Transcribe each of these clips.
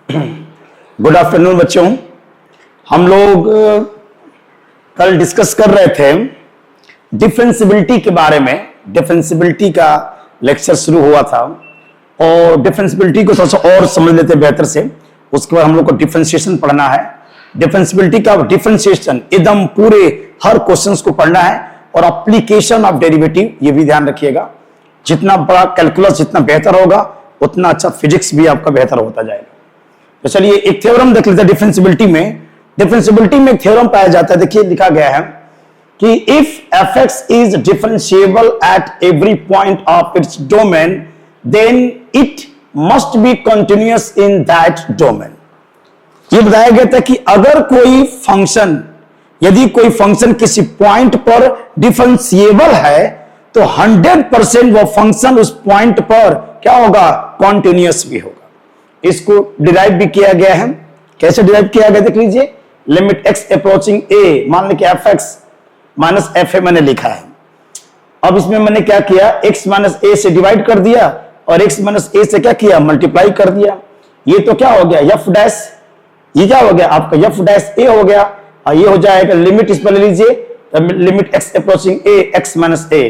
Good afternoon बच्चों। हम लोग कल डिस्कस कर रहे थे डिफरेंशियबिलिटी के बारे में। डिफरेंशियबिलिटी का लेक्चर शुरू हुआ था और डिफरेंशियबिलिटी को थोड़ा सा और समझ लेते हैं बेहतर से। उसके बाद हम लोग को डिफरेंशिएशन पढ़ना है। डिफरेंशियबिलिटी का डिफरेंशिएशन एकदम पूरे हर क्वेश्चंस को पढ़ना है और एप्लीकेशन ऑफ डेरिवेटिव ये भी ध्यान रखिएगा। जितना बड़ा कैलकुलस जितना बेहतर होगा उतना अच्छा फिजिक्स भी आपका बेहतर होता जाएगा। तो चलिए एक थ्योरम देख लेते हैं डिफरेंशियबिलिटी में। डिफरेंशियबिलिटी में एक थ्योरम पाया जाता है। देखिए लिखा गया है कि if fx is differentiable at every point of its domain then it must be continuous in that domain. ये बताया गया था कि अगर कोई फंक्शन, यदि कोई फंक्शन किसी पॉइंट पर डिफरेंशिएबल है तो 100% वो फंक्शन उस पॉइंट पर क्या होगा, कॉन्टिन्यूअस भी होगा। इसको डिराइव भी किया गया है। कैसे डिराइव किया गया देख लीजिए। लिमिट x अप्रोचिंग a, मान लें कि fx माइनस fa मैंने लिखा है। अब इसमें मैंने क्या किया, x माइनस a से डिवाइड कर दिया और x माइनस a से क्या किया, मल्टीप्लाई कर दिया। ये तो क्या हो गया, f डैश, ये क्या हो गया आपका f डैश a हो गया। और ये हो जाएगा लिमिट, इस पर ले लीजिए, limit x approaching a x minus a,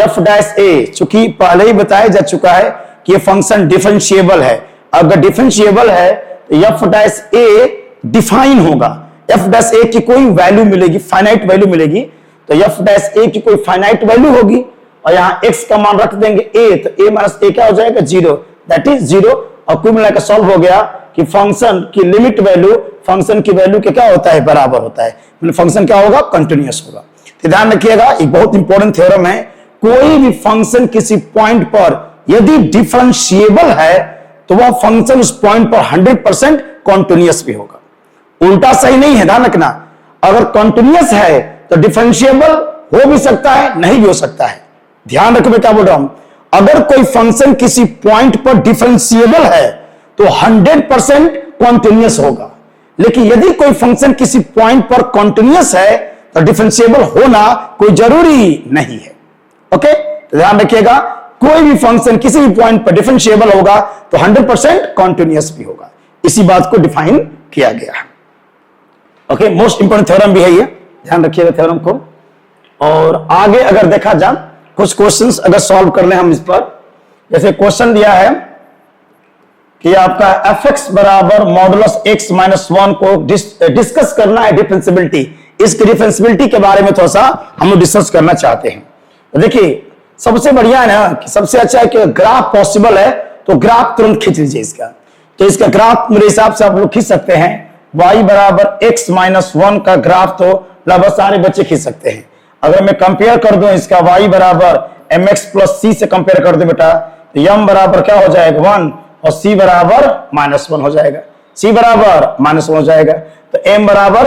f dash a। चूंकि पहले ही बताया जा चुका है कि ये फंक्शन डिफरेंशिएबल है। अगर डिफरेंशिएबल है तो f डैश a डिफाइन होगा। f डैश a की कोई वैल्यू मिलेगी, फाइनाइट वैल्यू मिलेगी, तो f डैश a की कोई फाइनाइट वैल्यू होगी और यहां x का मान रख देंगे a, तो a माइनस a क्या हो जाएगा, 0, दैट इज 0। और कुल मिलाकर सॉल्व हो गया कि फंक्शन की लिमिट वैल्यू फंक्शन की वैल्यू के क्या होता है, बराबर होता है। मतलब फंक्शन क्या होगा, कंटिन्यूअस होगा। तो ध्यान रखिएगा, एक बहुत इंपॉर्टेंट थ्योरम है। कोई भी फंक्शन किसी पॉइंट पर यदि डिफरेंशिएबल है तो वह फंक्शन उस पॉइंट पर 100% कॉन्टिन्यूअस भी होगा। उल्टा सही नहीं है, ध्यान रखना। अगर कॉन्टिन्यूअस है तो डिफरेंशिएबल हो भी सकता है, नहीं भी हो सकता है। ध्यान रखो मैं क्या बोल रहा हूं। अगर कोई फंक्शन किसी पॉइंट पर डिफरेंशिएबल है तो 100% कॉन्टिन्यूअस होगा। लेकिन यदि कोई फंक्शन किसी पॉइंट पर कॉन्टिन्यूअस है तो डिफरेंशिएबल होना कोई जरूरी नहीं है। ओके, तो ध्यान रखिएगा, कोई भी फंक्शन किसी भी पॉइंट पर डिफरेंशिएबल होगा तो 100% कॉन्टिन्यूअस भी होगा। इसी बात को डिफाइन किया गया है। ओके, मोस्ट इंपोर्टेंट थ्योरम भी है ये, ध्यान रखिएगा थ्योरम को। और आगे अगर देखा जाए कुछ क्वेश्चंस अगर सॉल्व कर लें हम इस पर। जैसे क्वेश्चन दिया है कि आपका fx बराबर मॉडुलस x माइनस 1 को डिस्कस करना है डिफरेंशियबिलिटी। इसकी डिफरेंशियबिलिटी के बारे में थोड़ा सा हम लोग डिस्कस करना चाहते हैं। तो देखिए सबसे बढ़िया है ना, कि सबसे अच्छा है कि ग्राफ पॉसिबल है तो ग्राफ तुरंत खींच लीजिए इसका। तो इसका ग्राफ मेरे हिसाब से आप लोग खींच सकते हैं। y बराबर x माइनस 1 का ग्राफ तो लगभग सारे बच्चे खींच सकते हैं। अगर मैं कंपेयर कर दूं इसका y बराबर mx प्लस c से कंपेयर कर दूं बेटा, तो m बराबर क्या हो जाएगा, 1, और c बराबर माइनस 1 हो जाएगा। c बराबर माइनस 1 हो जाएगा। तो m बराबर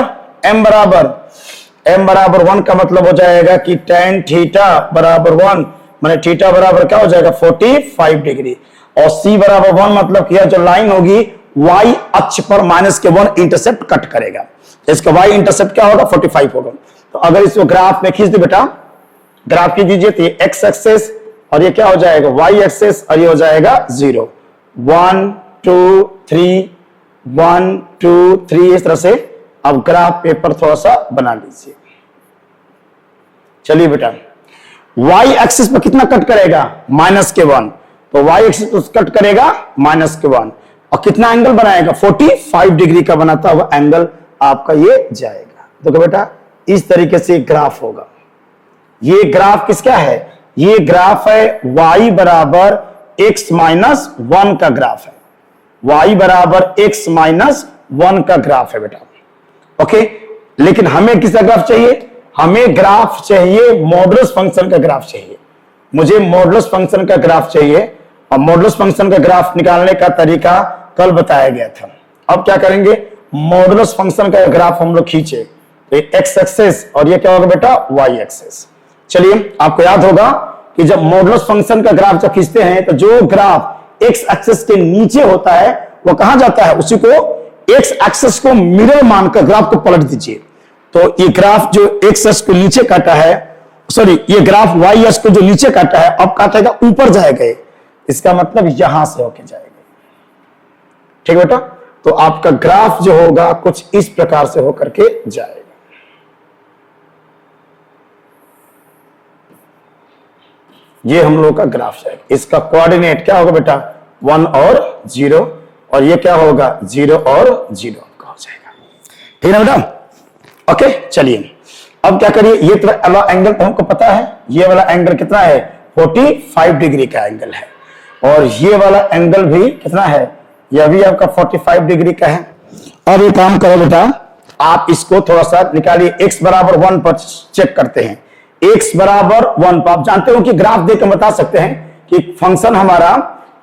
1 का मतलब हो जाएगा कि tan थीटा बराबर 1, माने थीटा बराबर क्या हो जाएगा, 45 डिग्री। और c बराबर 1 मतलब कि जो लाइन होगी y अक्ष पर माइनस के 1 इंटरसेप्ट कट करेगा। तो इसका y इंटरसेप्ट क्या होगा, 45 होगा। तो अगर इसको ग्राफ में खींच दे बेटा, ग्राफ खींच दीजिए, तो ये x एक्सेस और ये क्या हो जाएगा, y एक्सेस, और ये हो जाएगा 0, 1 2 3 1 2 3। इस तरह से अब ग्राफ पेपर थोड़ा सा बना लीजिए। चलिए बेटा, y एक्सिस पर कितना कट करेगा, माइनस के 1, तो y एक्सिस पर कट करेगा माइनस के 1, और कितना एंगल बनाएगा, 45 डिग्री का बनाता हुआ एंगल आपका ये जाएगा। देखो बेटा इस तरीके से ग्राफ होगा। ये ग्राफ किसका है, ये ग्राफ है y बराबर x माइनस 1 का ग्राफ है। y बराबर x माइनस 1 का ग्राफ है बेटा। ओके, लेकिन हमें किसका ग्राफ चाहिए, हमें ग्राफ चाहिए मॉडुलस फंक्शन का ग्राफ चाहिए। मुझे मॉडुलस फंक्शन का ग्राफ चाहिए, और मॉडुलस फंक्शन का ग्राफ निकालने का तरीका कल बताया गया था। अब क्या करेंगे, मॉडुलस फंक्शन का ग्राफ हम लोग खींचे, तो एक्स एक्सेस और ये क्या होगा बेटा, वाई एक्सेस। चलिए आपको याद होगा कि जब मॉडुलस फंक्शन का ग्राफ जब खींचते हैं तो जो ग्राफ एक्स एक्सेस के नीचे होता है वो कहां जाता है, उसी को एक्स एक्सेस को मिरर मानकर ग्राफ को पलट दीजिए। तो ये ग्राफ जो एक्स एक्स को नीचे काटा है, सॉरी ये ग्राफ वाई एक्स को जो नीचे काटा है अब काटेगा ऊपर जाएगा, इसका मतलब यहां से होके जाएगा। ठीक बेटा, तो आपका ग्राफ जो होगा कुछ इस प्रकार से होकर के जाएगा। ये हम लोग का ग्राफ जाएगा। इसका कोऑर्डिनेट क्या होगा बेटा? 1 और 0, और ये क्या होगा? 0 और 0 का हो जाएगा। ठीक है बेटा? ओके, चलिए अब क्या करिए, ये वाला एंगल तो हमको पता है, ये वाला एंगल कितना है? 45 डिग्री का एंगल है, और ये वाला एंगल भी कितना है? यह भी आपका 45 डिग्री का है। अब ये काम करो बेटा, आप इसको थोड़ा सा निकालिए। x बराबर 1 पर चेक करते हैं। x बराबर 1 पर आप जानते हो कि ग्राफ देख कर बता सकते हैं कि फंक्शन हमारा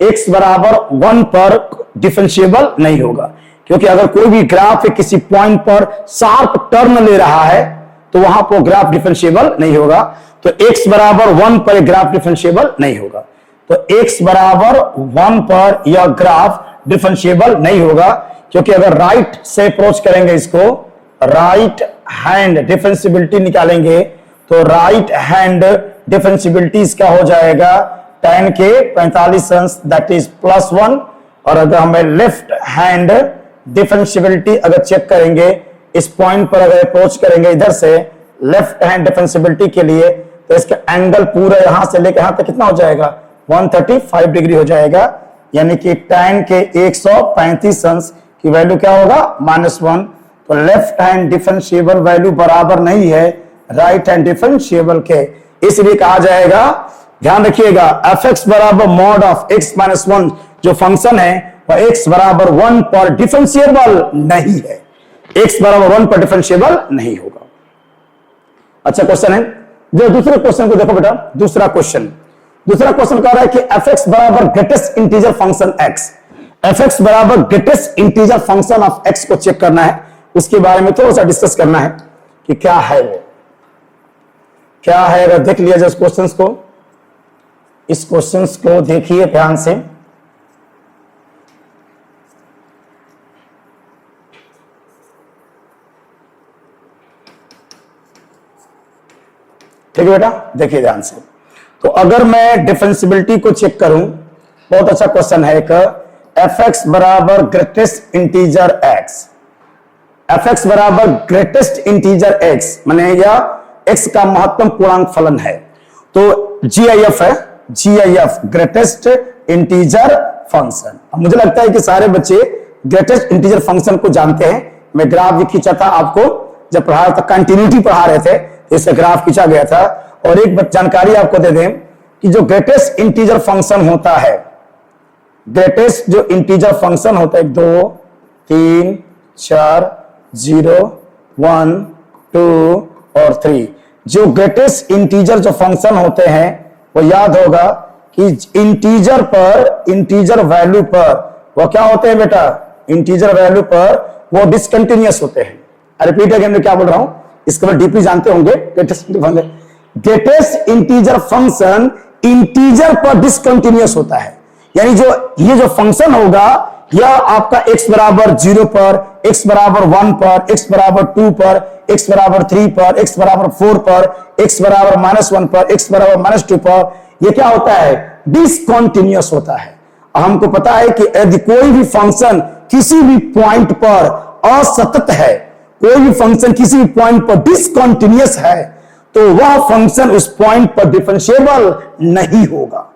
x बराबर 1 पर डिफरेंशिएबल नहीं होगा, क्योंकि अगर कोई भी ग्राफ किसी पॉइंट पर शार्प टर्न ले रहा है तो वहां पर ग्राफ डिफरेंशिएबल नहीं होगा। तो x बराबर 1 पर ग्राफ डिफरेंशिएबल नहीं होगा। तो x बराबर 1 पर यह ग्राफ डिफरेंशिएबल नहीं होगा, क्योंकि अगर राइट से अप्रोच करेंगे, इसको राइट हैंड डिफरेंशिएबिलिटी निकालेंगे, तो राइट हैंड डिफरेंशिएबिलिटी इसका हो जाएगा tan के 45 अंश, दैट इज +1। और अगर हमें लेफ्ट हैंड डिफरेंशिएबिलिटी अगर चेक करेंगे, इस पॉइंट पर अगर अप्रोच करेंगे इधर से लेफ्ट हैंड डिफरेंशिएबिलिटी के लिए, तो इसका एंगल पूरा यहां से लेकर यहां तक कितना हो जाएगा? 135 डिग्री हो जाएगा, यानी कि tan के 135 अंश की वैल्यू क्या होगा? -1। तो लेफ्ट हैंड डिफरेंशिएबल वैल्यू बराबर नहीं है राइट हैंड डिफरेंशिएबल के, इसलिए कहा जाएगा, ध्यान रखिएगा, fx बराबर मॉड ऑफ x - 1 जो फंक्शन है वह x बराबर 1 पर डिफरेंशिएबल नहीं है। x बराबर 1 पर डिफरेंशिएबल नहीं होगा। अच्छा क्वेश्चन है, जो दूसरे क्वेश्चन को देखो बेटा। दूसरा क्वेश्चन कह रहा है कि fx बराबर greatest integer function x, fx बराबर greatest integer function of x को चेक करना है। उसके बारे में थोड़ा सा डिस्कस करना है कि क्या है वो, क्या है। अगर देख लिया जाए क्वेश्चंस को, इस क्वेश्चंस को देखिए ध्यान से। ठीक है बेटा, देखिए ध्यान से। तो अगर मैं डिफरेंशिएबिलिटी को चेक करूं, बहुत अच्छा क्वेश्चन है एक, fx बराबर ग्रेटेस्ट इंटीजर x, fx बराबर ग्रेटेस्ट इंटीजर x माने यह x का महत्तम पूर्णांक फलन है। तो GIF है, GIF ग्रेटेस्ट इंटीजर फंक्शन। अब मुझे लगता है कि सारे बच्चे ग्रेटेस्ट इंटीजर फंक्शन को जानते हैं। मैं ग्राफ भी खींचा था आपको जब पढ़ा था, कंटिन्यूटी पढ़ा रहे थे, इससे ग्राफ खींचा गया था। और एक जानकारी आपको दे दें कि जो ग्रेटेस्ट इंटीजर फंक्शन होता है, ग्रेटेस्ट जो इंटीजर फंक्शन होता है 2, 3, 4, 0, 1, 2 और 3, जो ग्रेटेस्ट इंटीजर जो फंक्शन होते हैं वो याद होगा कि इंटीजर पर, इंटीजर वैल्यू पर वो क्या होते हैं बेटा? इंटीजर वैल्यू पर वो डिसकंटिन्यूअस होते हैं। रिपीट अगेन, मैं क्या बोल रहा हूं, इसके बाद डीपली जानते होंगे। ग्रेटेस्ट इंटीजर फंक्शन इंटीजर पर डिसकंटिन्यूअस होता है, यानी जो ये जो फंक्शन होगा यह आपका x बराबर 0 पर, x बराबर 1 पर, x बराबर 2 पर, x बराबर 3 पर, x बराबर 4 पर, x बराबर -1 पर, x बराबर -2 पर, यह क्या होता है? डिसकंटिन्यूअस होता है। हमको पता है कि यदि कोई भी फंक्शन किसी भी पॉइंट पर असतत है, कोई भी फंक्शन किसी भी पॉइंट पर डिसकंटिन्यूअस है, तो वह फंक्शन उस पॉइंट पर डिफरेंशिएबल नहीं होगा।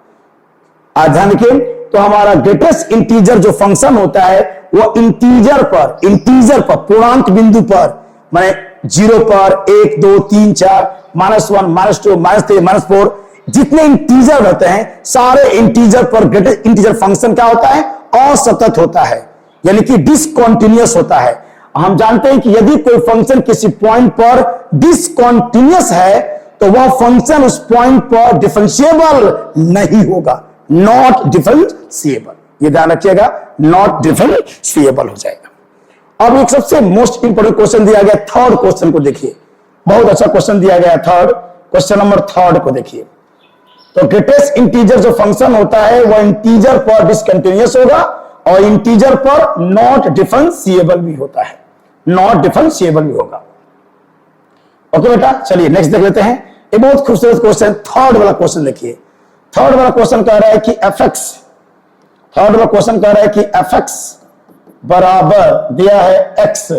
ध्यान रखिए, तो हमारा ग्रेटेस्ट इंटीजर जो फंक्शन होता है वो इंटीजर पर पूर्णांक बिंदु पर, माने 0 पर, 1, 2, 3, 4, -1, -2, -3, -4, जितने इंटीजर रहते हैं सारे इंटीजर पर ग्रेटेस्ट इंटीजर फंक्शन क्या होता है? असतत होता है, यानी कि डिसकंटिन्यूअस होता है। हम जानते हैं कि यदि कोई फंक्शन किसी पॉइंट पर डिसकंटिन्यूअस है तो वह फंक्शन उस पॉइंट पर डिफरेंशिएबल नहीं होगा, नॉट डिफरेंशिएबल। ये ध्यान रखिएगा, नॉट डिफरेंशिएबल हो जाएगा। अब एक सबसे मोस्ट इंपोर्टेंट क्वेश्चन दिया गया, थर्ड क्वेश्चन को देखिए। बहुत अच्छा क्वेश्चन दिया गया, थर्ड क्वेश्चन नंबर 3 को देखिए। तो ग्रेटेस्ट इंटीजर जो फंक्शन होता है वह इंटीजर पर डिसकंटिन्यूअस होगा और इंटीजर पर नॉट डिफरेंशिएबल भी होता है, नॉट डिफरेंशिएबल भी होगा। ओके बेटा, चलिए नेक्स्ट देख लेते हैं। ये बहुत खूबसूरत क्वेश्चन, थर्ड वाला क्वेश्चन देखिए। थर्ड वाला क्वेश्चन कह रहा है कि fx, थर्ड वाला क्वेश्चन कह रहा है कि fx बराबर दिया है x,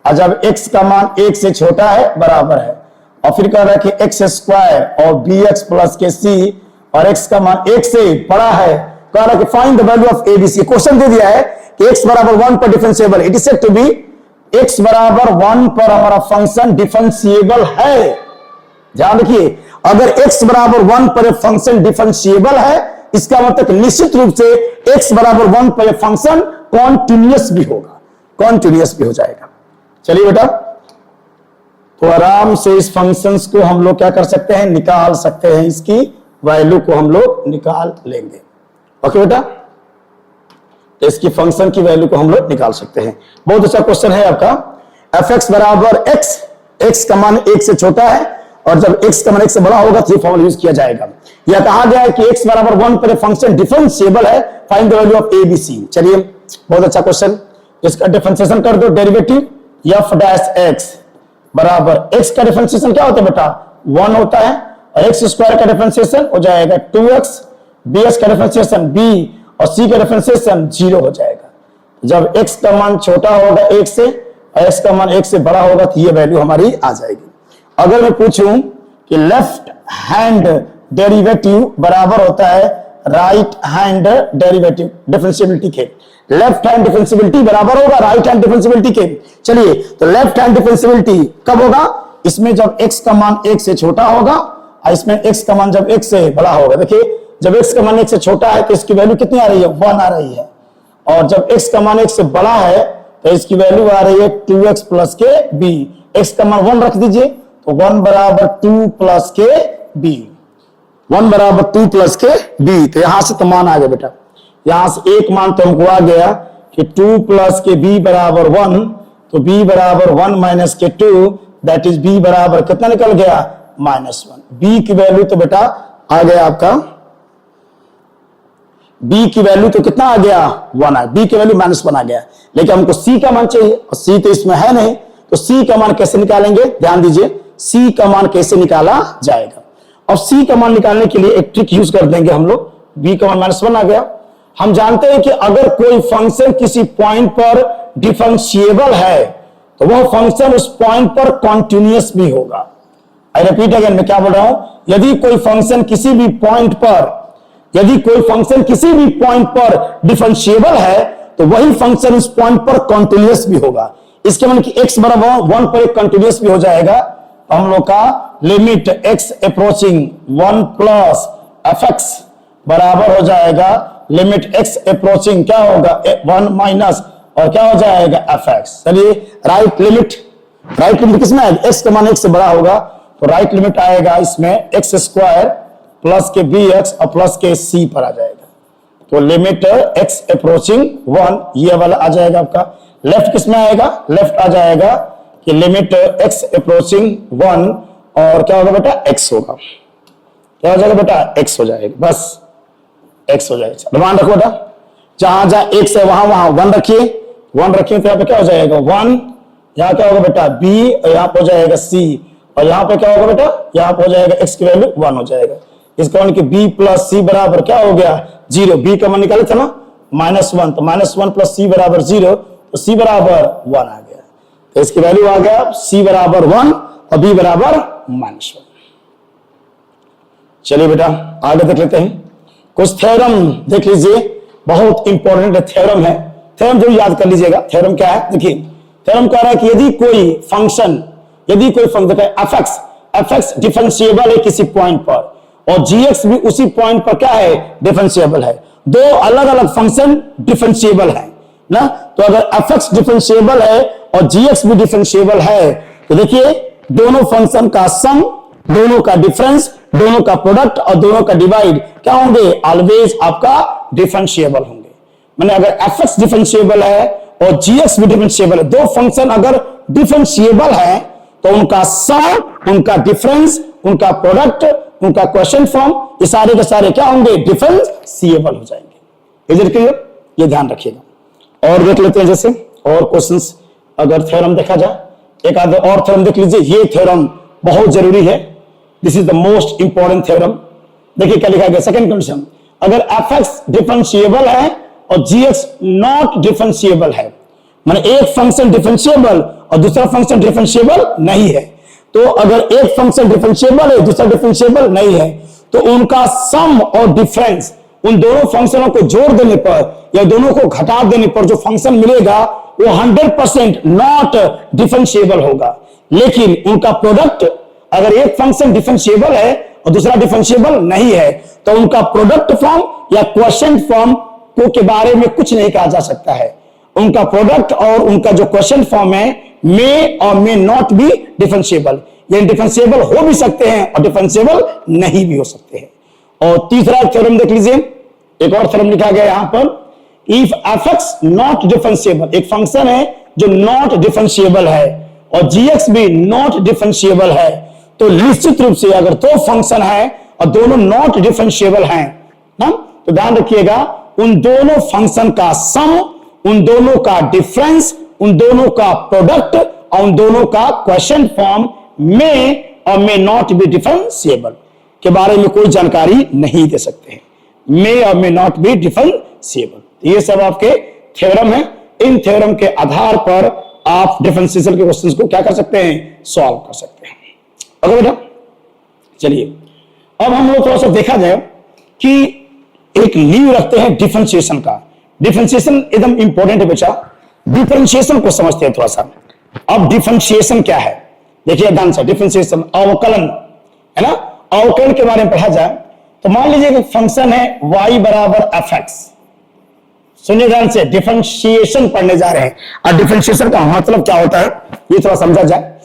और जब x का मान 1 से छोटा है बराबर है, और फिर कह रहा है कि x स्क्वायर और bx प्लस के c, और x का मान 1 से बड़ा है, कह रहा है कि find the value of abc। Question दे दिया है कि x बराबर 1 पर differentiable, it is said to be x बराबर 1 पर हमारा फंक्शन डिफरेंशिएबल है। ध्यान रखिए, अगर x बराबर 1 पर फंक्शन डिफरेंशिएबल है, इसका मतलब निश्चित रूप से x बराबर 1 पर फंक्शन कॉन्टिन्यूअस भी होगा, कॉन्टिन्यूअस भी हो जाएगा। चलिए बेटा, तो आराम से इस फंक्शंस को हम लोग क्या कर सकते हैं, निकाल सकते हैं, इसकी वैल्यू को हम लोग निकाल लेंगे। ओके बेटा, तो इसकी फंक्शन की वैल्यू को हम लोग निकाल सकते हैं। बहुत अच्छा क्वेश्चन है आपका। एफ एक्स बराबर एक्स, एक्स का मान 1 से छोटा है, और जब x का मान 1 से बड़ा होगा तो ये फॉर्मूला यूज किया जाएगा। यह कहा गया है कि x बराबर 1 पर फंक्शन डिफरेंशिएबल है, find the value of abc। चलिए, बहुत अच्छा क्वेश्चन, इसका डिफरेंशिएशन कर दो, डेरिवेटिव f डैश x बराबर x का डिफरेंशिएशन क्या होता है बेटा, 1 होता है, और x स्क्वायर का डिफरेंशिएशन हो जाएगा 2x, bx का डिफरेंशिएशन b, और c का डिफरेंशिएशन 0 हो जाएगा। जब x का मान छोटा होगा 1 से, और x का मान 1 से बड़ा होगा तो ये वैल्यू हमारी आ जाएगी। अगर मैं पूछूं कि लेफ्ट हैंड डेरिवेटिव बराबर होता है राइट हैंड डेरिवेटिव, डिफरेंशिएबिलिटी के, लेफ्ट हैंड डिफरेंशिएबिलिटी बराबर होगा राइट हैंड डिफरेंशिएबिलिटी के। चलिए, तो लेफ्ट हैंड डिफरेंशिएबिलिटी कब होगा, इसमें जब x का मान 1 से छोटा होगा, और इसमें x का मान जब 1 से बड़ा होगा। देखिए, जब x का मान 1 से छोटा है तो इसकी वैल्यू कितनी आ रही है, 1 आ रही है, और जब x का मान 1 से बड़ा है तो इसकी वैल्यू आ रही है 2x प्लस के b। x का मान 1 रख दीजिए, तो 1 बराबर 2 प्लस के b, 1 बराबर 2 प्लस के b। तो यहां से तो मान आ गया बेटा, यहां से एक मान तो हमको आ गया कि 2 प्लस के b बराबर 1, तो b बराबर 1 माइनस के 2, दैट इज b बराबर कितना निकल गया, -1। b की वैल्यू तो बेटा आ गया आपका, b की वैल्यू तो कितना आ गया, 1 आ, b की वैल्यू -1 आ गया। लेकिन हमको c का मान चाहिए, और c तो इसमें है नहीं, तो c का मान कैसे निकालेंगे, ध्यान दीजिए, c का मान कैसे निकाला जाएगा। और c का मान निकालने के लिए एक ट्रिक यूज कर देंगे हम लोग। b का मान -1 आ गया। हम जानते हैं कि अगर कोई फंक्शन किसी पॉइंट पर डिफरेंशिएबल है तो वह फंक्शन उस पॉइंट पर कॉन्टिन्यूअस भी होगा। आई रिपीट अगेन, मैं क्या बोल रहा हूं, यदि कोई फंक्शन किसी भी पॉइंट पर, यदि कोई फंक्शन किसी भी पॉइंट पर डिफरेंशिएबल है तो वही फंक्शन उस पॉइंट पर कॉन्टिन्यूअस भी होगा। इसके मतलब कि x बराबर 1 पर एक कंटिन्यूअस भी हो जाएगा। तो हम लोग का limit x approaching 1 plus F x बराबर हो जाएगा लिमिट x अप्रोचिंग क्या होगा 1 माइनस और क्या हो जाएगा एफ एक्स। चलिए, राइट लिमिट किसमें है, x का मान 1 से बड़ा होगा, तो राइट लिमिट आएगा इसमें x स्क्वायर प्लस के bx और प्लस के c पर आ जाएगा। तो लिमिट x अप्रोचिंग 1 ये वाला आ जाएगा आपका। लेफ्ट किसमें आएगा, लेफ्ट आ जाएगा कि लिमिट x अप्रोचिंग 1 और क्या होगा बेटा, x होगा, क्या हो जाएगा बेटा, x हो जाएगा, बस x हो जाएगा। ध्यान रखो बेटा, जहां जहां x है वहां 1 रखिए, 1 रखिए तो यहाँ पे क्या हो जाएगा 1, यहाँ क्या होगा बेटा b, और यहाँ पे हो जाएगा c, और यहाँ पे क्या होगा बेटा, यहाँ पे हो जाएगा x की वैल्यू 1 हो जाएगा। इसका मतलब कि b प्लस c बराबर क्या हो गया 0, b का मान निकाले थे ना -1, तो -1 प्लस c बराबर 0, तो c बराबर 1 आ गया। तो इसकी वैल्यू आ गया c बराबर 1 और b बराबर -1। चलिए बेटा आगे देख लेते हैं, कुछ थ्योरम देख लीजिए, बहुत इंपॉर्टेंट थ्योरम है। थ्योरम जो याद कर लीजिएगा, थ्योरम क्या है, देखिए थ्योरम कह रहा है कि यदि कोई फंक्शन एफ एक्स डिफरेंशिएबल है किसी पॉइंट पर और जीएक्स भी उसी पॉइंट पर क्या है, डिफरेंशिएबल है, दो अलग अलग फंक्शन डिफरेंशिएबल है ना, तो अगर एफ एक्स डिफरेंशिएबल है और जीएक्स भी डिफरेंशिएबल है तो देखिए दोनों फंक्शन का सम, दोनों का डिफरेंस, दोनों का प्रोडक्ट और दोनों का डिवाइड क्या होंगे, ऑलवेज आपका डिफरेंशिएबल होंगे। माने अगर एफ एक्स डिफरेंशिएबल है और जीएक्स भी डिफरेंशिएबल है, दो फंक्शन अगर डिफरेंशिएबल है तो उनका सम, उनका डिफरेंस, उनका प्रोडक्ट, उनका क्वेश्चन फॉर्म, ये सारे के सारे क्या होंगे, डिफरेंशिएबल हो जाएंगे। इज इट क्लियर, ये ध्यान रखिएगा। और देख लेते हैं जैसे और क्वेश्चंस, अगर थ्योरम देखा जाए, एक आधा और थ्योरम देख लीजिए, ये थ्योरम बहुत जरूरी है, this is the most important theorem. देखिए क्या लिखा गया, सेकंड कंडीशन, अगर एफ एक्स डिफरेंशिएबल है और जी एक्स नॉट डिफरेंशिएबल है, माने एक फंक्शन डिफरेंशिएबल और दूसरा फंक्शन डिफरेंशिएबल नहीं है। तो अगर एक फंक्शन डिफरेंशिएबल है दूसरा डिफरेंशिएबल नहीं है तो उनका सम और डिफरेंस, उन दोनों फंक्शनों को जोड़ देने पर या दोनों को घटा देने पर जो फंक्शन मिलेगा वो 100% नॉट डिफरेंशिएबल होगा। लेकिन उनका प्रोडक्ट, अगर एक फंक्शन डिफरेंशिएबल है और दूसरा डिफरेंशिएबल नहीं है तो उनका प्रोडक्ट फॉर्म या क्वोशिएंट फॉर्म को के बारे में कुछ नहीं कहा जा सकता है। उनका प्रोडक्ट और उनका जो क्वोशिएंट फॉर्म है मे और मे नॉट बी डिफरेंशिएबल, यानी डिफरेंशिएबल हो भी सकते हैं और डिफरेंशिएबल नहीं भी हो सकते हैं। और तीसरा थ्योरम देख लीजिए, एक और थ्योरम लिखा गया यहां पर, इफ fx नॉट डिफरेंशिएबल, एक फंक्शन है जो नॉट डिफरेंशिएबल है और gx भी नॉट डिफरेंशिएबल है, तो निश्चित रूप से अगर दो फंक्शन है और दोनों नॉट डिफरेंशिएबल हैं ना, तो ध्यान रखिएगा उन दोनों फंक्शन का सम, उन दोनों का डिफरेंस, उन दोनों का प्रोडक्ट और उन दोनों का क्वोशिएंट फॉर्म में और मे नॉट बी डिफरेंशिएबल के बारे में कोई जानकारी नहीं दे सकते हैं। मे और मे नॉट बी डिफरेंशिएबल, ये सब आपके थ्योरम है। इन थ्योरम के आधार पर आप डिफरेंशिएशन के क्वेश्चंस को क्या कर सकते हैं, सॉल्व कर सकते हैं। ओके बेटा, चलिए अब हम लोग थोड़ा सा देखा जाए कि एक नींव रखते हैं डिफरेंशिएशन का। डिफरेंशिएशन एकदम इंपॉर्टेंट है बच्चा, डिफरेंशिएशन को समझते हैं थोड़ा सा। अब डिफरेंशिएशन क्या है, देखिए ध्यान से, डिफरेंशिएशन अवकलन है ना। अवकलन के बारे में पढ़ा जाए तो मान लीजिए कि फंक्शन है y बराबर fx, सुनिए ध्यान से, डिफरेंशिएशन पढ़ने जा रहे हैं और डिफरेंशिएशन का मतलब क्या होता है ये थोड़ा समझा जाए।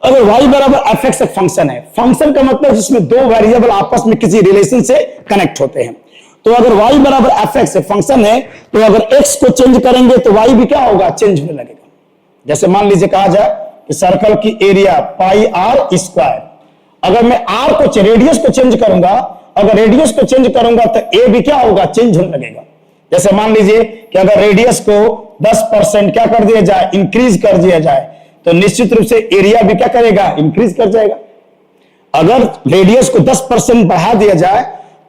अगर y बराबर fx एक फंक्शन है, फंक्शन का मतलब जिसमें दो वेरिएबल आपस में किसी रिलेशन से कनेक्ट होते हैं। तो अगर y बराबर fx एक फंक्शन है तो अगर x को चेंज करेंगे तो y भी क्या होगा, चेंज होने लगेगा। जैसे मान लीजिए कहा जाए कि सर्कल की एरिया पाई आर स्क्वायर, अगर मैं आर को, रेडियस को चेंज करूंगा, अगर रेडियस को चेंज करूंगा तो ए भी क्या होगा, चेंज होने लगेगा। जैसे मान लीजिए कि अगर रेडियस को 10% क्या कर दिया जाए, इंक्रीज कर दिया जाए, तो निश्चित रूप से एरिया भी क्या करेगा, इंक्रीज कर जाएगा। अगर रेडियस को 10% बढ़ा दिया जाए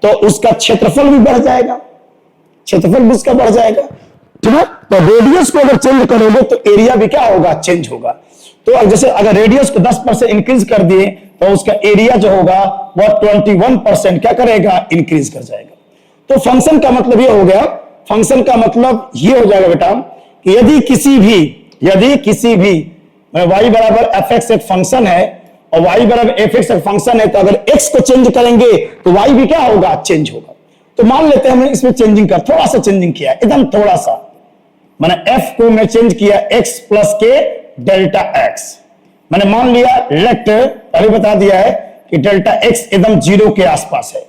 तो उसका क्षेत्रफल भी बढ़ जाएगा, क्षेत्रफल भी उसका बढ़ जाएगा, ठीक है। तो रेडियस को अगर चेंज करोगे तो एरिया भी क्या होगा, चेंज होगा। तो जैसे अगर रेडियस को 10% इंक्रीज कर दिए तो उसका एरिया जो होगा वह 21% क्या करेगा, इंक्रीज कर जाएगा। तो फंक्शन का मतलब ये हो गया, फंक्शन का मतलब ये हो जाएगा बेटा कि यदि किसी भी y बराबर fx एक फंक्शन है और y बराबर fx एक फंक्शन है, तो अगर x को चेंज करेंगे तो y भी क्या होगा, चेंज होगा। तो मान लेते हैं हमने इसमें चेंजिंग कर, थोड़ा सा चेंजिंग किया, एकदम थोड़ा सा, मैंने f को मैं चेंज किया x प्लस के डेल्टा x। मैंने मान लिया लेट, पहले बता दिया है कि डेल्टा x एकदम 0 के आसपास है,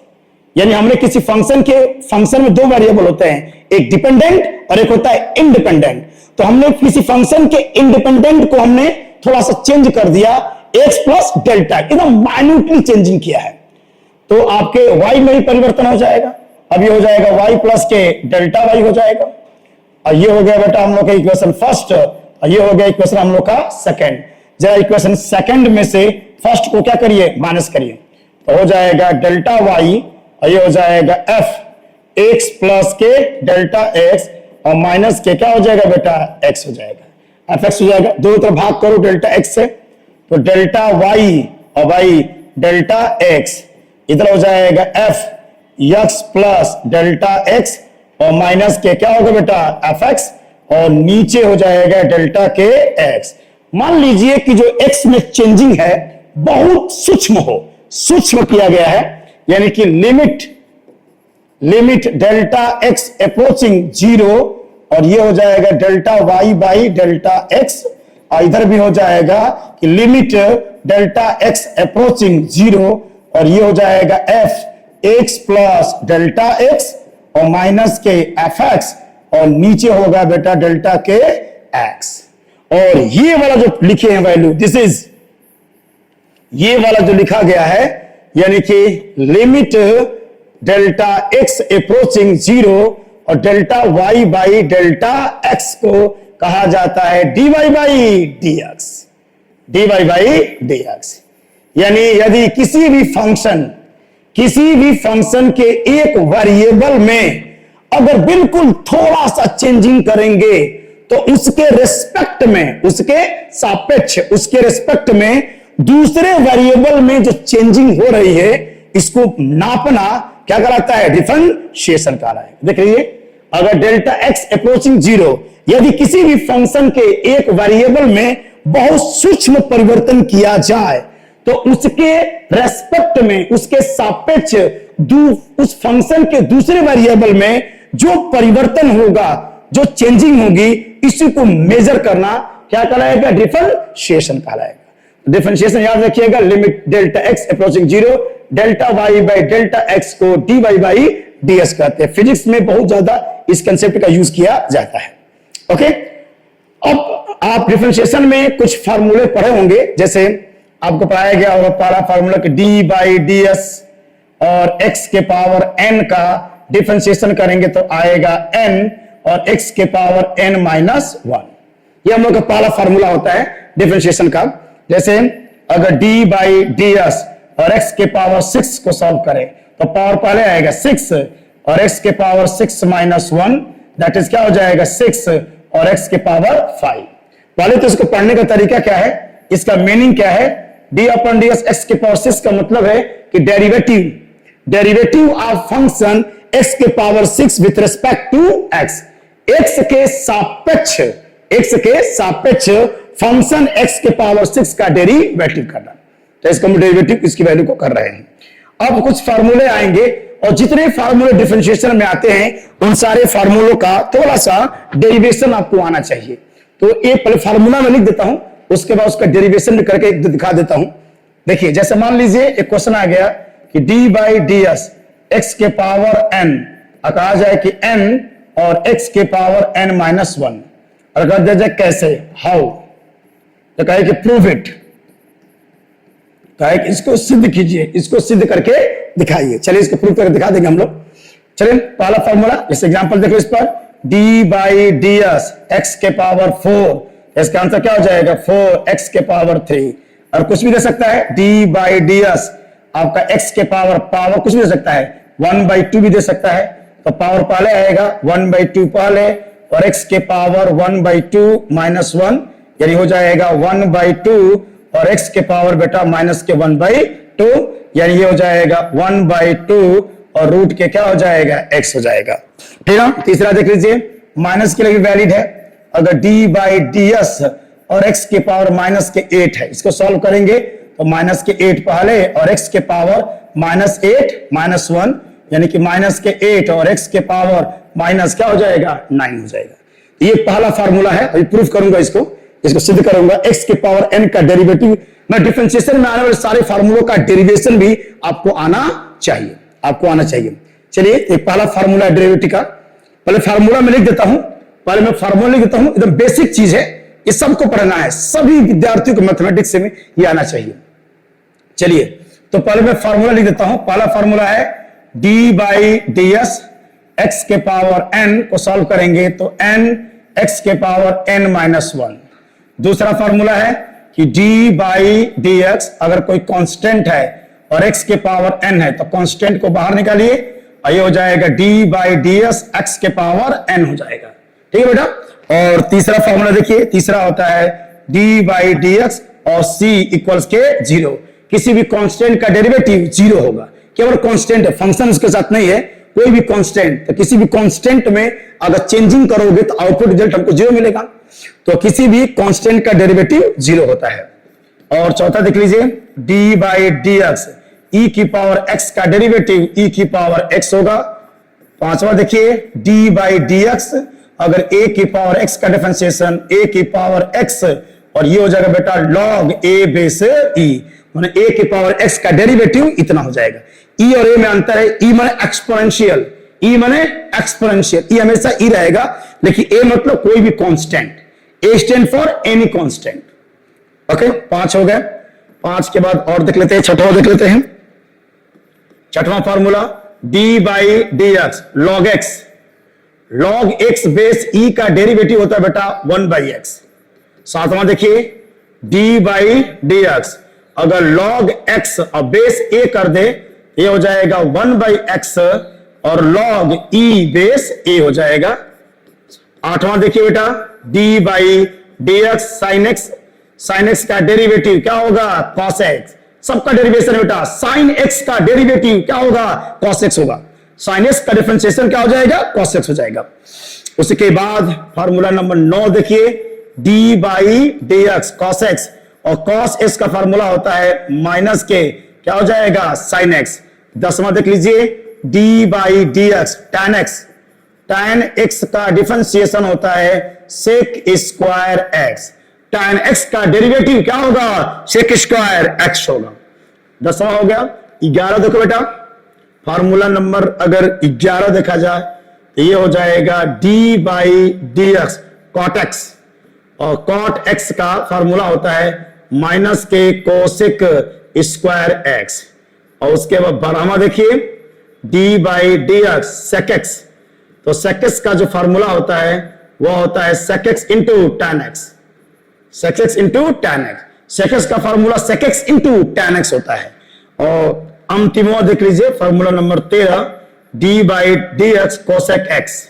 यानी हमने किसी फंक्शन में दो वेरिएबल होते हैं, एक डिपेंडेंट और एक होता है इंडिपेंडेंट। तो हमने किसी फंक्शन के इंडिपेंडेंट को हमने थोड़ा सा चेंज कर दिया, x प्लस डेल्टा, एकदम माइन्यूटली चेंजिंग किया है, तो आपके y में ही परिवर्तन हो जाएगा। अब ये हो जाएगा y प्लस के डेल्टा y हो जाएगा, और ये हो गया बेटा हम लोग का इक्वेशन फर्स्ट, और ये हो गया इक्वेशन हम लोग का सेकंड। जरा इक्वेशन सेकंड में से फर्स्ट को क्या करिए, माइनस करिए, तो हो जाएगा डेल्टा y और ये हो जाएगा f x प्लस के डेल्टा x और माइनस के क्या हो जाएगा बेटा, x हो जाएगा, fx हो जाएगा। दोनों तरफ भाग करो डेल्टा x से, तो डेल्टा y और y डेल्टा x, इधर हो जाएगा f x plus delta x और माइनस के क्या होगा बेटा, fx, और नीचे हो जाएगा डेल्टा के x। मान लीजिए कि जो x में चेंजिंग है बहुत सूक्ष्म किया गया है, यानी कि लिमिट डेल्टा x अप्रोचिंग 0, और ये हो जाएगा delta y by delta x, और इधर भी हो जाएगा कि लिमिट डेल्टा x अप्रोचिंग 0, और ये हो जाएगा f x plus delta x और माइनस के fx, और नीचे होगा बेटा डेल्टा के x। और ये वाला जो लिखे हैं वैल्यू, दिस इज, ये वाला जो लिखा गया है, यानी कि लिमिट डेल्टा x अप्रोचिंग 0 और delta y by delta x को कहा जाता है dy बाई dx। यानी यदि किसी भी फंक्शन के एक वेरिएबल में अगर बिल्कुल थोड़ा सा चेंजिंग करेंगे तो उसके रेस्पेक्ट में, उसके सापेक्ष, उसके रेस्पेक्ट में दूसरे वेरिएबल में जो चेंजिंग हो रही है, इसको नापना क्या कहलाता है? डिफरेंशिएशन कहलाता है। देख लीजिए, अगर डेल्टा एक्स अप्रोचिंग 0, यदि किसी भी फंक्शन के एक वेरिएबल में बहुत सूक्ष्म परिवर्तन किया जाए तो उसके रेस्पेक्ट में, उसके सापेक्ष उस फंक्शन के दूसरे वेरिएबल में जो परिवर्तन होगा, जो चेंजिंग होगी, इसी को मेजर करना क्या कहलाएगा? डिफरेंशिएशन कहलाएगा। डिफरेंशिएशन याद रखिएगा, limit delta x approaching 0, delta y by delta x को d y by d s कहते हैं। फिजिक्स में बहुत ज्यादा इस कंसेप्ट का यूज किया जाता है। ओके, अब आप डिफरेंशिएशन में कुछ फार्मूले पढ़े होंगे, जैसे आपको पढ़ाया गया होगा पहला फार्मूला कि डी बाई डी एस और एक्स के पावर एन का डिफरेंशिएशन करेंगे तो आएगा एन और एक्स के पावर एन माइनस 1। यह हम लोग का पहला फार्मूला होता है डिफरेंशिएशन का। जैसे अगर डी बाई डी एस और एक्स के पावर 6 को सॉल्व करें तो पावर पहले आएगा 6 और एक्स के पावर 6 माइनस 1, दैट इज क्या हो जाएगा? 6 और एक्स के पावर 5। पहले तो इसको पढ़ने का तरीका क्या है, इसका मीनिंग क्या है? D upon d s x के पावर 6 का मतलब है कि डेरिवेटिव ऑफ फंक्शन एक्स के power 6 with respect to x, x के सापेक्ष फंक्शन एक्स के पावर 6 का डेरिवेटिव करना। तो इसका डेरिवेटिव इसकी वैल्यू को कर रहे हैं। अब कुछ फार्मूले आएंगे और जितने फार्मूले डिफरेंशिएशन में आते हैं उन सारे फार्मूलों का थोड़ा सा डेरिवेशन आपको आना चाहिए। तो ये पहले फार्मूला में लिख देता हूं, उसके बाद उसका डेरिवेशन करके दिखा देता हूं। देखिए, जैसे मान लीजिए एक क्वेश्चन आ गया कि D by d s x के पावर एन, कहा जाए कि एन और एक्स के पावर एन माइनस 1, और कर दिया जाए कैसे, हाउ, तो कहे कि प्रूव इट, कहे कि इसको सिद्ध कीजिए, इसको सिद्ध करके दिखाइए। चलिए इसको प्रूव करके दिखा देंगे हम लोग। चलिए पहला फॉर्मूला, जैसे एग्जांपल देखो इस पर, D by d s x के पावर 4, इसका आंसर क्या हो जाएगा? 4 एक्स के पावर 3। और कुछ भी दे सकता है, डी बाई डी एस आपका एक्स के पावर कुछ भी दे सकता है, 1/2 भी दे सकता है। तो पावर पहले आएगा 1/2 पहले और एक्स के पावर 1/2 माइनस 1, यानी हो जाएगा 1/2 और एक्स के पावर बेटा माइनस के 1/2, यानी ये हो जाएगा 1/2 और रूट के क्या हो जाएगा? एक्स हो जाएगा। ठीक है, तीसरा देख लीजिए, माइनस के लिए भी वैलिड है। अगर डी बाई डी एस और एक्स के पावर माइनस के 8 है, इसको सॉल्व करेंगे तो माइनस के 8 पहले और एक्स के पावर माइनस 8 माइनस 1, यानी कि माइनस के 8 और एक्स के पावर माइनस क्या हो जाएगा? 9 हो जाएगा। ये पहला फार्मूला है, अभी प्रूफ करूंगा इसको सिद्ध करूंगा। एक्स के पावर एन का डेरिवेटिव, मैं डिफरेंशिएशन में आने वाले सारे फार्मूलों का डेरिवेशन भी आपको आना चाहिए, चलिए एक पहला फार्मूला डेरिवेटिव का, पहले फार्मूला में लिख देता हूं, एकदम बेसिक चीज है, ये सबको पढ़ना है, सभी विद्यार्थियों को मैथमेटिक्स में ये आना चाहिए। चलिए तो पहले मैं फार्मूला लिख देता हूं। पहला फार्मूला है D by d s x के पावर एन को सॉल्व करेंगे तो एन एक्स के पावर एन माइनस 1। दूसरा फार्मूला है कि डी बाई डी एक्स, अगर कोई कांस्टेंट है और एक्स के पावर एन है तो कांस्टेंट को बाहर निकालिए, ये हो जाएगा d by d s x के पावर एन हो जाएगा। ठीक है बेटा। और तीसरा फॉर्मूला देखिए, तीसरा होता है डी बाई डी एक्स और सी इक्वल्स के 0। किसी भी कांस्टेंट का डेरिवेटिव 0 होगा, केवल कांस्टेंट है, फंक्शन उसके साथ नहीं है, कोई भी कांस्टेंट, तो किसी भी कांस्टेंट में अगर चेंजिंग करोगे तो आउटपुट रिजल्ट हमको 0 मिलेगा। तो किसी भी कांस्टेंट का डेरिवेटिव 0 होता है। और चौथा देख लीजिए, डी बाई डी एक्स ई की पावर एक्स का डेरिवेटिव ई की पावर एक्स होगा। पांचवा देखिए, डी बाई डी एक्स, अगर ए की पावर एक्स का डिफरेंशिएशन ए की पावर एक्स, और ये हो जाएगा बेटा लॉग ए बेस ई, माने ए की पावर एक्स का डेरिवेटिव इतना हो जाएगा। ई और ए में अंतर है, ई माने एक्सपोनेंशियल, ई हमेशा ई रहेगा, लेकिन ए मतलब कोई भी constant, A stand for any constant. Okay, 5 हो गए। 5 के बाद और देख लेते हैं, छठवां देख लेते हैं। छठवां formula d by d x log x base e का डेरिवेटिव होता है बेटा 1/x। सातवां देखिए, डी बाई डी एक्स, अगर लॉग एक्स और बेस ए कर दे, ये हो जाएगा 1/x और लॉग ई बेस ए हो जाएगा। 8वां देखिए बेटा, D by d x sine x, sine x का डेरिवेटिव क्या होगा, कॉस एक्स। सबका डेरिवेशन बेटा, साइन एक्स का डेरिवेटिव क्या होगा, कॉस एक्स होगा। साइन एक्स का डिफरेंशिएशन क्या हो जाएगा, कॉस एक्स हो जाएगा। उसके बाद फॉर्मूला नंबर 9 देखिए, d by d x cos x, और कॉस एक्स का फॉर्मूला होता है माइनस के क्या हो जाएगा, साइन एक्स। 10वां देख लीजिए, d by d x tan x, tan x का डिफरेंशिएशन होता है sec square x, tan x का डेरिवेटिव क्या होगा, सेक स्क्वायर एक्स होगा। 10वां हो गया। 11 देखो बेटा, फॉर्मूला नंबर अगर 11 देखा जाए तो ये हो जाएगा d by d x cot x, और कॉट एक्स का फॉर्मूला होता है माइनस के कोसेक स्क्वायर एक्स। और उसके बाद 12वां देखिए, d by d x sec x, तो सेक एक्स का जो फॉर्मूला होता है वो होता है sec x into tan x, sec x into tan x. Sec x का formula sec x into tan x होता है। और अंतिम देख लीजिए formula number 13, d by d x cosec x,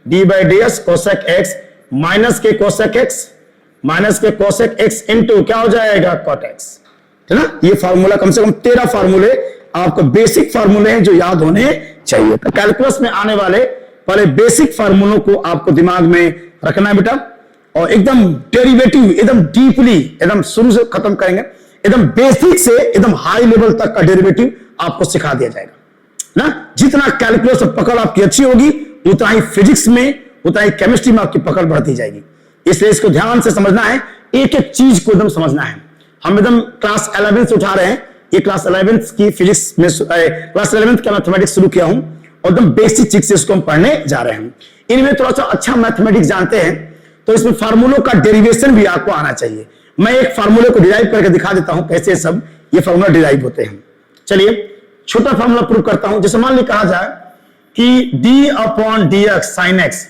d by d x cosec x minus के cosec x, minus के cosec x into क्या हो जाएगा, कॉट एक्स, है ना। ये फार्मूला कम से कम 13 फार्मूले आपको बेसिक फार्मूले हैं जो याद होने चाहिए। तो कैलकुलस में आने वाले पहले बेसिक फार्मूलों को आपको दिमाग में रखना है बेटा, और एकदम डेरिवेटिव एकदम डीपली एकदम शुरू से खत्म करेंगे, एकदम बेसिक से एकदम हाई लेवल तक का डेरिवेटिव आपको सिखा दिया जाएगा ना। जितना कैलकुलस पकड़ आपकी अच्छी होगी उतना ही फिजिक्स में, उतना ही केमिस्ट्री में आपकी पकड़ बढ़ती जाएगी। इसलिए इसको ध्यान से समझना है, एक एक चीज को एकदम समझना है। हम एकदम क्लास 11 से उठा रहे हैं, ये क्लास 11 की फिजिक्स में क्लास 11 का मैथमेटिक्स शुरू किया हूं, और एकदम बेसिक चीज से इसको हम पढ़ने जा रहे हैं। इनमें थोड़ा सा अच्छा मैथमेटिक्स जानते हैं तो इसमें फार्मूलों का डेरिवेशन भी आपको आना चाहिए। मैं एक फार्मूले को डिराइव करके दिखा देता हूं कैसे सब ये फार्मूला डिराइव होते हैं। चलिए छोटा फार्मूला प्रूव करता हूं। जैसे मान ली कहा जाए कि D upon D x sine x,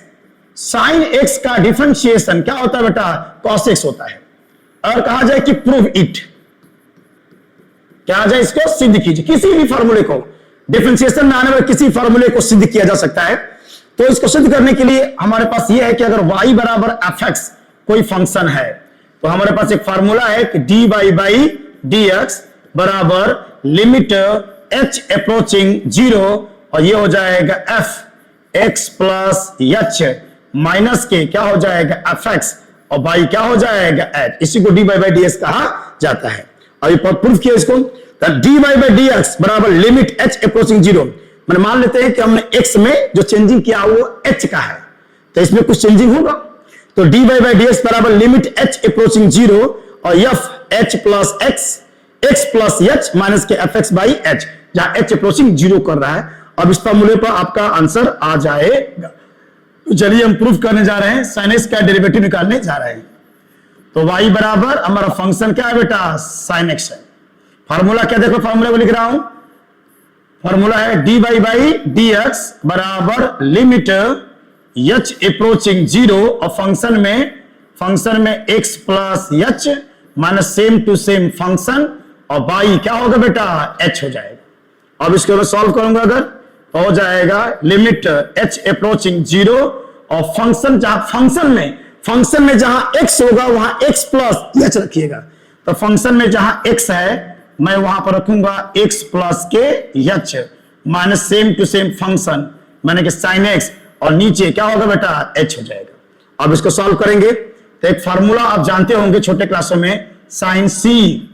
sine x का डिफरेंशिएशन क्या होता है बेटा, कॉस एक्स होता है। और कहा जाए कि प्रूव इट, क्या आ जाए, इसको सिद्ध कीजिए। किसी भी फार्मूले को डिफरेंशिएशन में आने वाले किसी फार्मूले को सिद्ध किया जा सकता है। तो इसको सिद्ध करने के लिए हमारे पास यह है कि अगर y बराबर एफ एक्स कोई फंक्शन है तो हमारे पास एक फार्मूला है कि d y by d x बराबर लिमिट h अप्रोचिंग 0, और ये हो जाएगा f x plus h minus के क्या हो जाएगा एफ एक्स, और बाई क्या हो जाएगा एच। इसी को d y by d x कहा जाता है। अभी प्रूफ किया इसको, d y by d x बराबर लिमिट h अप्रोचिंग 0। मैंने मान लेते हैं कि हमने x में जो चेंजिंग किया वो h का है, तो इसमें कुछ चेंजिंग होगा। तो d y by d x बराबर लिमिट h अप्रोचिंग 0 और f h plus x plus h minus के एफ एक्स बाई एच, जहां h अप्रोचिंग 0 कर रहा है। अब इस फॉर्मूले पर आपका आंसर आ जाएगा। तो चलिए हम प्रूफ करने जा रहे हैं, साइन एक्स का डेरिवेटिव निकालने जा रहे हैं। तो y बराबर हमारा फंक्शन क्या है बेटा, साइन एक्स है। फॉर्मूला क्या, देखो फॉर्मूला को लिख रहा हूं, फॉर्मूला है d y by d x बराबर लिमिट h अप्रोचिंग 0 और फंक्शन में x plus h minus same to same function, और बाई क्या होगा बेटा, h हो जाएगा। अब इसको मैं सॉल्व करूंगा अगर तो हो जाएगा लिमिट h अप्रोचिंग 0 और फंक्शन में जहां x होगा वहां x प्लस h रखिएगा। तो फंक्शन में जहां x है मैं वहां पर रखूंगा x प्लस के h minus same to same function मैंने कि साइन x, और नीचे क्या होगा बेटा, h हो जाएगा। अब इसको सॉल्व करेंगे तो एक फार्मूला आप जानते होंगे छोटे क्लासों में, साइन सी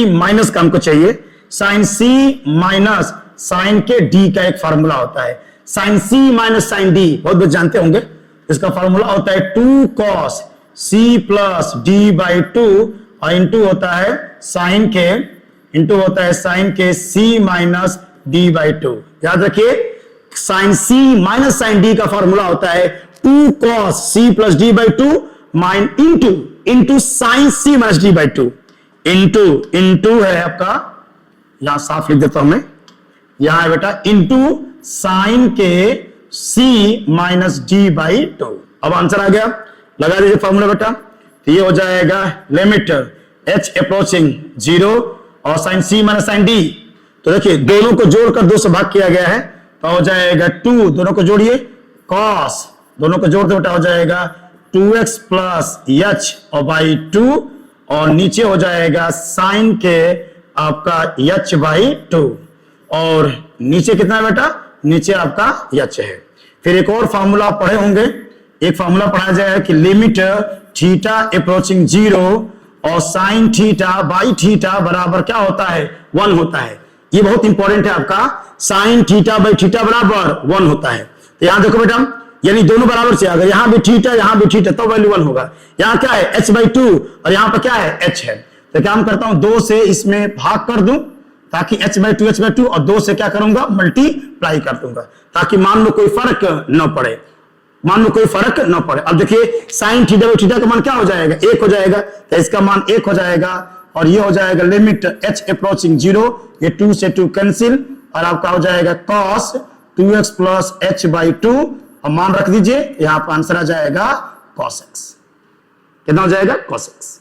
माइनस का हमको चाहिए, साइन सी माइनस साइन के डी का एक फार्मूला होता है, साइन सी माइनस साइन डी बहुत बहुत जानते होंगे। इसका फार्मूला होता है 2 cos c plus d by 2 और इंटू होता है साइन के c माइनस डी बाई 2। याद रखिए sine c minus sine d का फार्मूला होता है 2 cos c plus d by 2 into sine c minus d by 2 into है आपका, यहां साफ लिख देता हूं मैं, यहां है बेटा इंटू साइन के c माइनस डी बाई 2। अब आंसर आ गया, लगा दीजिए फॉर्मूला बेटा। तो ये हो जाएगा लिमिट h अप्रोचिंग 0 और sine c minus sine d. तो देखिए दोनों को जोड़कर 2 से भाग किया गया है तो हो जाएगा 2, दोनों को जोड़िए cos, दोनों को जोड़ दो बेटा, हो जाएगा 2x प्लस एच और बाई 2, और नीचे हो जाएगा साइन के आपका h बाई 2, और नीचे कितना है बेटा, नीचे आपका h है। फिर एक और फार्मूला आप पढ़े होंगे, एक फार्मूला पढ़ा जाएगा कि लिमिट थीटा अप्रोचिंग 0 और साइन थीटा बाई थीटा बराबर क्या होता है, 1 होता है। ये बहुत इंपॉर्टेंट है आपका, साइन थीटा बाई थीटा बराबर 1 होता है। तो यहां देखो बेटा, यानी दोनों बराबर से, अगर यहां भी थीटा यहां भी थीटा तो वैल्यू 1 होगा। यहां क्या है h बाई 2 और यहां पर क्या है h है। तो क्या हम करता हूं, 2 से इसमें भाग कर दूं ताकि h बाई 2 और 2 से क्या करूंगा, मल्टीप्लाई कर दूंगा, ताकि मान लो कोई फर्क न पड़े, मान लो कोई फर्क न पड़े। अब देखिए साइन थीटा बाई थीटा का मान क्या हो जाएगा, 1 हो जाएगा, तो इसका मान 1 हो जाएगा, और ये हो जाएगा लिमिट h अप्रोचिंग 0, ये 2 से 2 कैंसिल, और आपका हो जाएगा cos 2x plus h by 2, और मान रख दीजिए, यहां पर आंसर आ जाएगा cos x। कितना हो जाएगा, cos x।